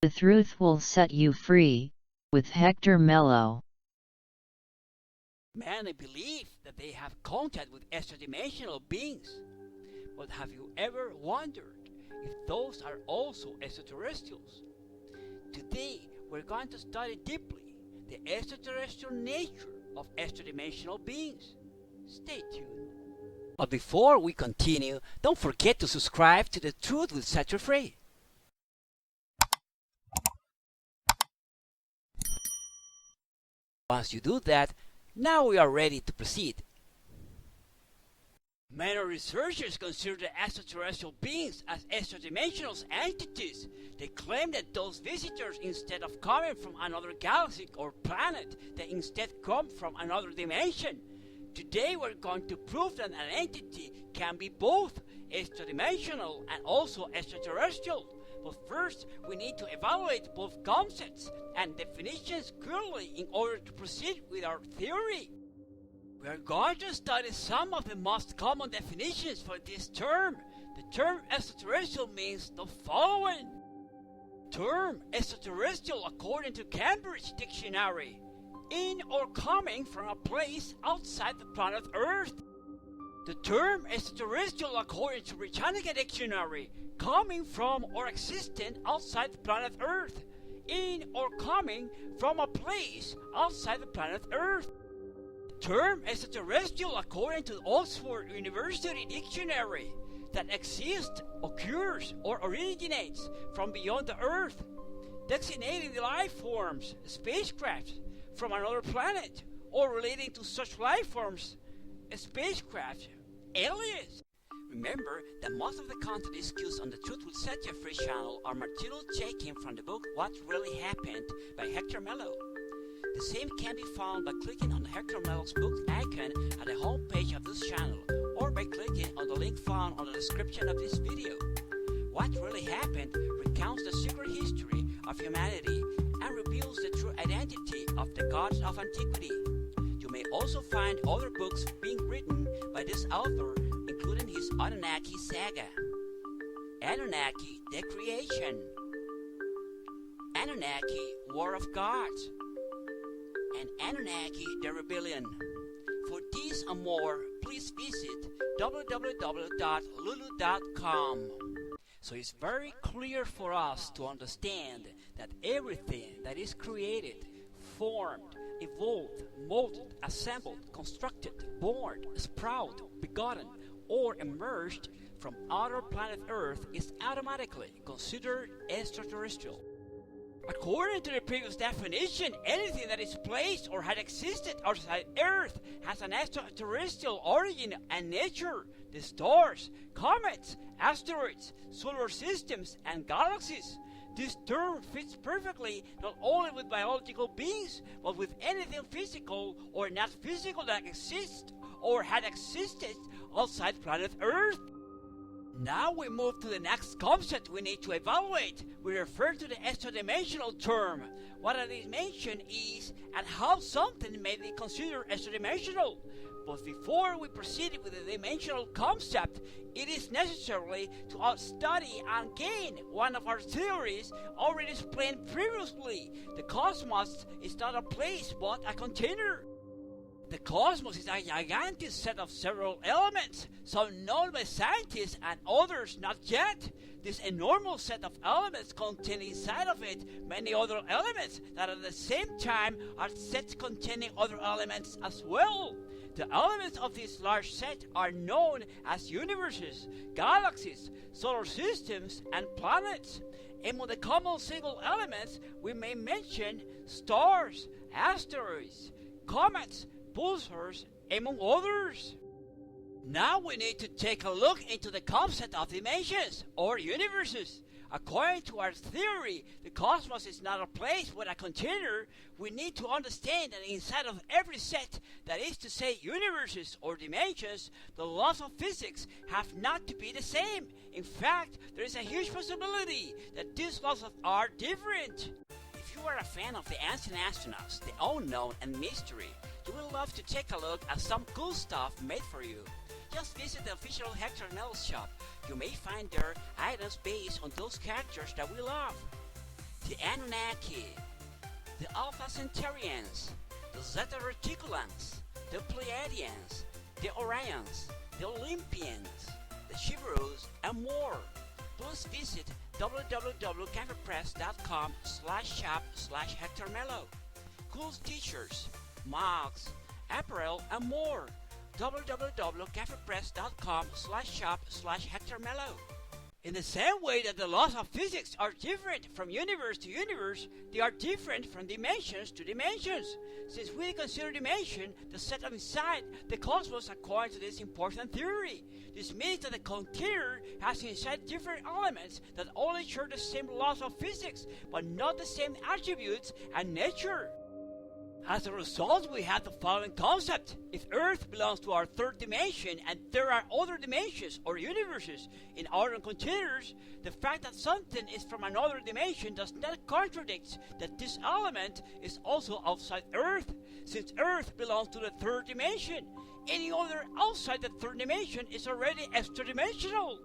The truth will set you free, with Hector Melo. Many believe that they have contact with extra-dimensional beings. But have you ever wondered if those are also extraterrestrials? Today, we're going to study deeply the extraterrestrial nature of extra-dimensional beings. Stay tuned. But before we continue, don't forget to subscribe to The Truth Will Set You Free. Once you do that, now we are ready to proceed. Many researchers consider the extraterrestrial beings as extra-dimensional entities. They claim that those visitors, instead of coming from another galaxy or planet, they instead come from another dimension. Today we're going to prove that an entity can be both extra-dimensional and also extraterrestrial. But first, we need to evaluate both concepts and definitions clearly in order to proceed with our theory. We are going to study some of the most common definitions for this term. The term extraterrestrial means the following. Term extraterrestrial according to Cambridge Dictionary: in or coming from a place outside the planet Earth. The term extraterrestrial according to Britannica Dictionary: coming from or existing outside the planet Earth. In or coming from a place outside the planet Earth. Term extraterrestrial according to Oxford University Dictionary: that exists, occurs, or originates from beyond the Earth, designating the life forms, spacecraft from another planet, or relating to such life forms, spacecraft, aliens. Remember that most of the content discussed on the Truth Will Set You Free channel are material taken from the book What Really Happened by Hector Melo. The same can be found by clicking on Hector Melo's book icon at the home page of this channel, or by clicking on the link found on the description of this video. What Really Happened recounts the secret history of humanity and reveals the true identity of the gods of antiquity. You may also find other books being written by this author, including his Anunnaki saga, Anunnaki the Creation, Anunnaki War of Gods, and Anunnaki the Rebellion. For these and more, please visit www.lulu.com. So it's very clear for us to understand that everything that is created, formed, evolved, molded, assembled, constructed, born, sprouted, begotten, or emerged from outer planet Earth is automatically considered extraterrestrial. According to the previous definition, anything that is placed or had existed outside Earth has an extraterrestrial origin and nature. The stars, comets, asteroids, solar systems, and galaxies. This term fits perfectly not only with biological beings, but with anything physical or not physical that exists or had existed outside planet Earth. Now we move to the next concept we need to evaluate. We refer to the extra-dimensional term. What a dimension is and how something may be considered extra-dimensional. But before we proceed with the dimensional concept, it is necessary to study and gain one of our theories already explained previously. The cosmos is not a place but a container. The cosmos is a gigantic set of several elements, some known by scientists and others not yet. This enormous set of elements contain inside of it many other elements that at the same time are sets containing other elements as well. The elements of this large set are known as universes, galaxies, solar systems, and planets. Among the common single elements we may mention stars, asteroids, comets, pulsars, among others. Now we need to take a look into the concept of dimensions or universes. According to our theory, the cosmos is not a place but a container. We need to understand that inside of every set, that is to say universes or dimensions, the laws of physics have not to be the same. In fact, there is a huge possibility that these laws are different. If you are a fan of the ancient astronauts, the unknown and mystery, you will love to take a look at some cool stuff made for you. Just visit the official Hector Melo shop. You may find there items based on those characters that we love. the Anunnaki, the Alpha Centaurians, the Zeta Reticulans, the Pleiadians, the Orions, the Olympians, the Shivarus, and more. Please visit www.cafepress.com/shop/Hector Melo. Cool t-shirts, mugs, apparel, and more. www.cafepress.com/shop/Hector Melo. In the same way that the laws of physics are different from universe to universe, they are different from dimensions to dimensions. Since we consider dimension the set inside the cosmos according to this important theory. This means that the container has inside different elements that only share the same laws of physics, but not the same attributes and nature. As a result, we have the following concept. If Earth belongs to our third dimension and there are other dimensions or universes in other containers, the fact that something is from another dimension does not contradict that this element is also outside Earth, since Earth belongs to the third dimension. Any other outside the third dimension is already extra-dimensional.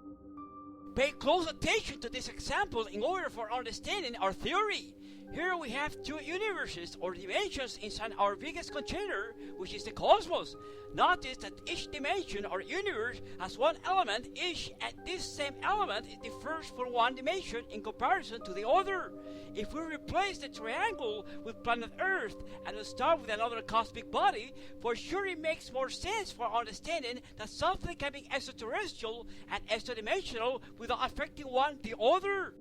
Pay close attention to this example in order for understanding our theory. Here we have two universes or dimensions inside our biggest container, which is the cosmos. Notice that each dimension or universe has one element each, and this same element differs from one dimension in comparison to the other. If we replace the triangle with planet Earth and we start with another cosmic body, for sure it makes more sense for understanding that something can be extraterrestrial and extra-dimensional without affecting one the other.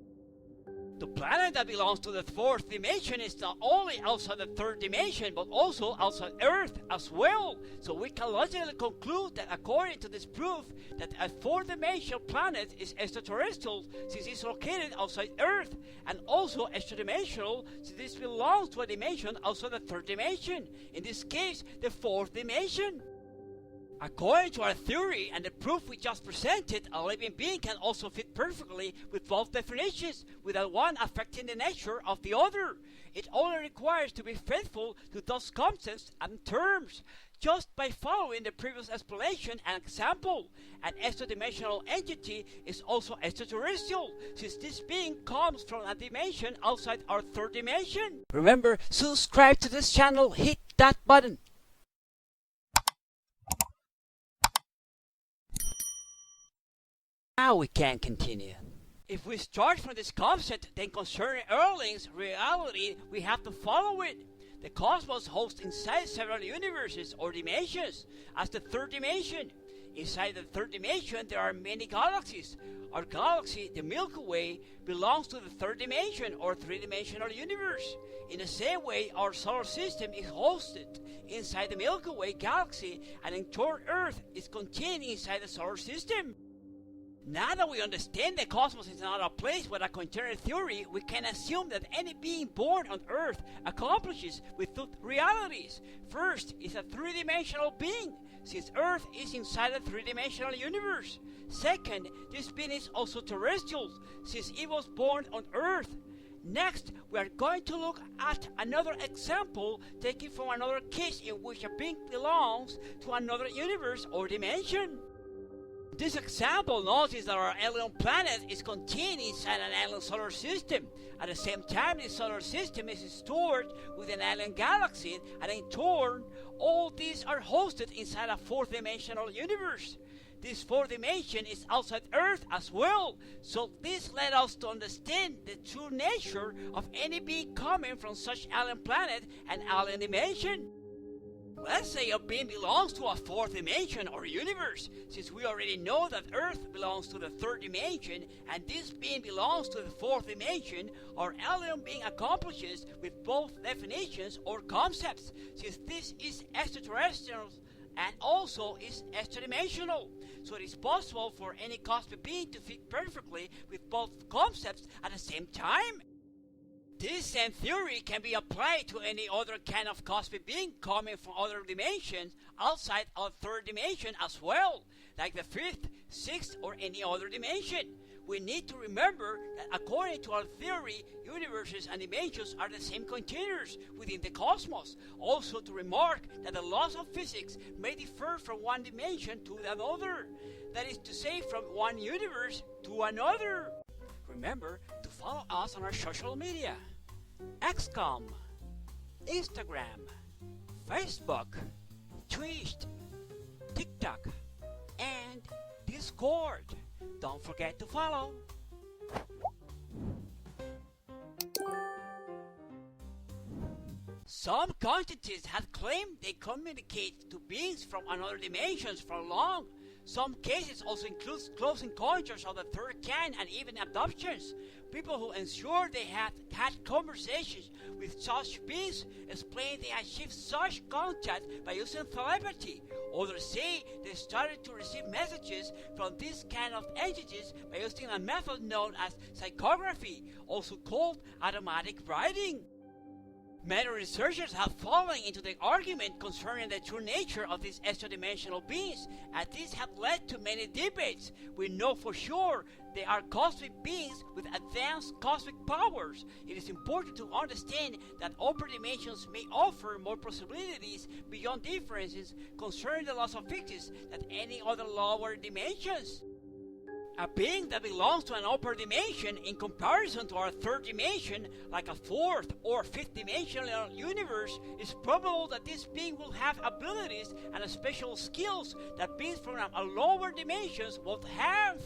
The planet that belongs to the fourth dimension is not only outside the third dimension, but also outside Earth as well. So we can logically conclude that according to this proof, that a fourth-dimensional planet is extraterrestrial since it's located outside Earth, and also extra-dimensional since this belongs to a dimension outside the third dimension, in this case, the fourth dimension. According to our theory and the proof we just presented, a living being can also fit perfectly with both definitions without one affecting the nature of the other. It only requires to be faithful to those concepts and terms. Just by following the previous explanation and example, an extra-dimensional entity is also extraterrestrial, since this being comes from a dimension outside our third dimension. Remember, subscribe to this channel, hit that button. Now we can continue. If we start from this concept, then concerning Earthlings reality, we have to follow it. The cosmos hosts inside several universes or dimensions as the third dimension. Inside the third dimension, there are many galaxies. Our galaxy, the Milky Way, belongs to the third dimension or three-dimensional universe. In the same way, our solar system is hosted inside the Milky Way galaxy, and in turn, Earth is contained inside the solar system. Now that we understand the cosmos is not a place with a container theory, we can assume that any being born on Earth accomplishes with two realities. First is a three-dimensional being, since Earth is inside a three-dimensional universe. Second, this being is also terrestrial, since it was born on Earth. Next, we are going to look at another example taken from another case in which a being belongs to another universe or dimension. This example notice that our alien planet is contained inside an alien solar system. At the same time, this solar system is stored with an alien galaxy, and in turn, all these are hosted inside a fourth-dimensional universe. This fourth dimension is outside Earth as well, so this led us to understand the true nature of any being coming from such alien planet and alien dimension. Let's say a being belongs to a fourth dimension or universe, since we already know that Earth belongs to the third dimension, and this being belongs to the fourth dimension, our alien being accomplishes with both definitions or concepts, since this is extraterrestrial and also is extra-dimensional. So it is possible for any cosmic being to fit perfectly with both concepts at the same time. This same theory can be applied to any other kind of cosmic being coming from other dimensions outside our third dimension as well, like the fifth, sixth, or any other dimension. We need to remember that according to our theory, universes and dimensions are the same containers within the cosmos. Also to remark that the laws of physics may differ from one dimension to another. That is to say, from one universe to another. Remember to follow us on our social media. XCOM, Instagram, Facebook, Twitch, TikTok, and Discord. Don't forget to follow. Some conscientists have claimed they communicate to beings from other dimensions for long. Some cases also include close encounters of the third kind and even abductions. People who ensure they have had conversations with such beings explain they achieved such contact by using telepathy. Others say they started to receive messages from these kind of entities by using a method known as psychography, also called automatic writing. Many researchers have fallen into the argument concerning the true nature of these extra-dimensional beings, and this has led to many debates. We know for sure they are cosmic beings with advanced cosmic powers. It is important to understand that upper dimensions may offer more possibilities beyond differences concerning the loss of victims than any other lower dimensions. A being that belongs to an upper dimension in comparison to our third dimension, like a fourth or fifth dimensional universe, it's probable that this being will have abilities and special skills that beings from a lower dimensions won't have.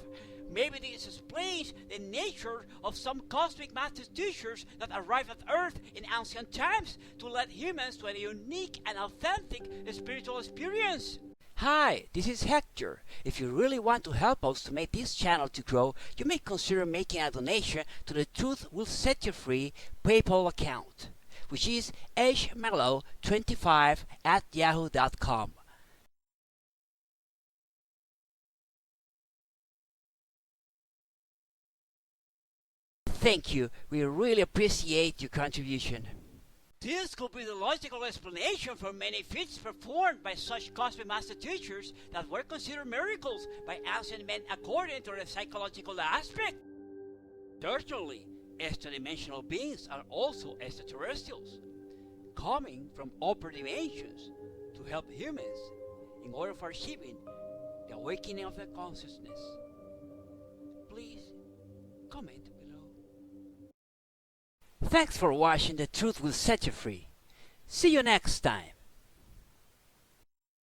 Maybe this explains the nature of some cosmic master teachers that arrived at Earth in ancient times to lead humans to a unique and authentic spiritual experience. Hi, this is Hector. If you really want to help us to make this channel to grow, you may consider making a donation to the Truth Will Set You Free PayPal account, which is hmelo25@yahoo.com. Thank you. We really appreciate your contribution. This could be the logical explanation for many feats performed by such cosmic master teachers that were considered miracles by ancient men according to the psychological aspect. Certainly, extra-dimensional beings are also extraterrestrials, coming from upper dimensions to help humans in order for achieving the awakening of their consciousness. Please comment below. Thanks for watching. The Truth Will Set You Free. See you next time.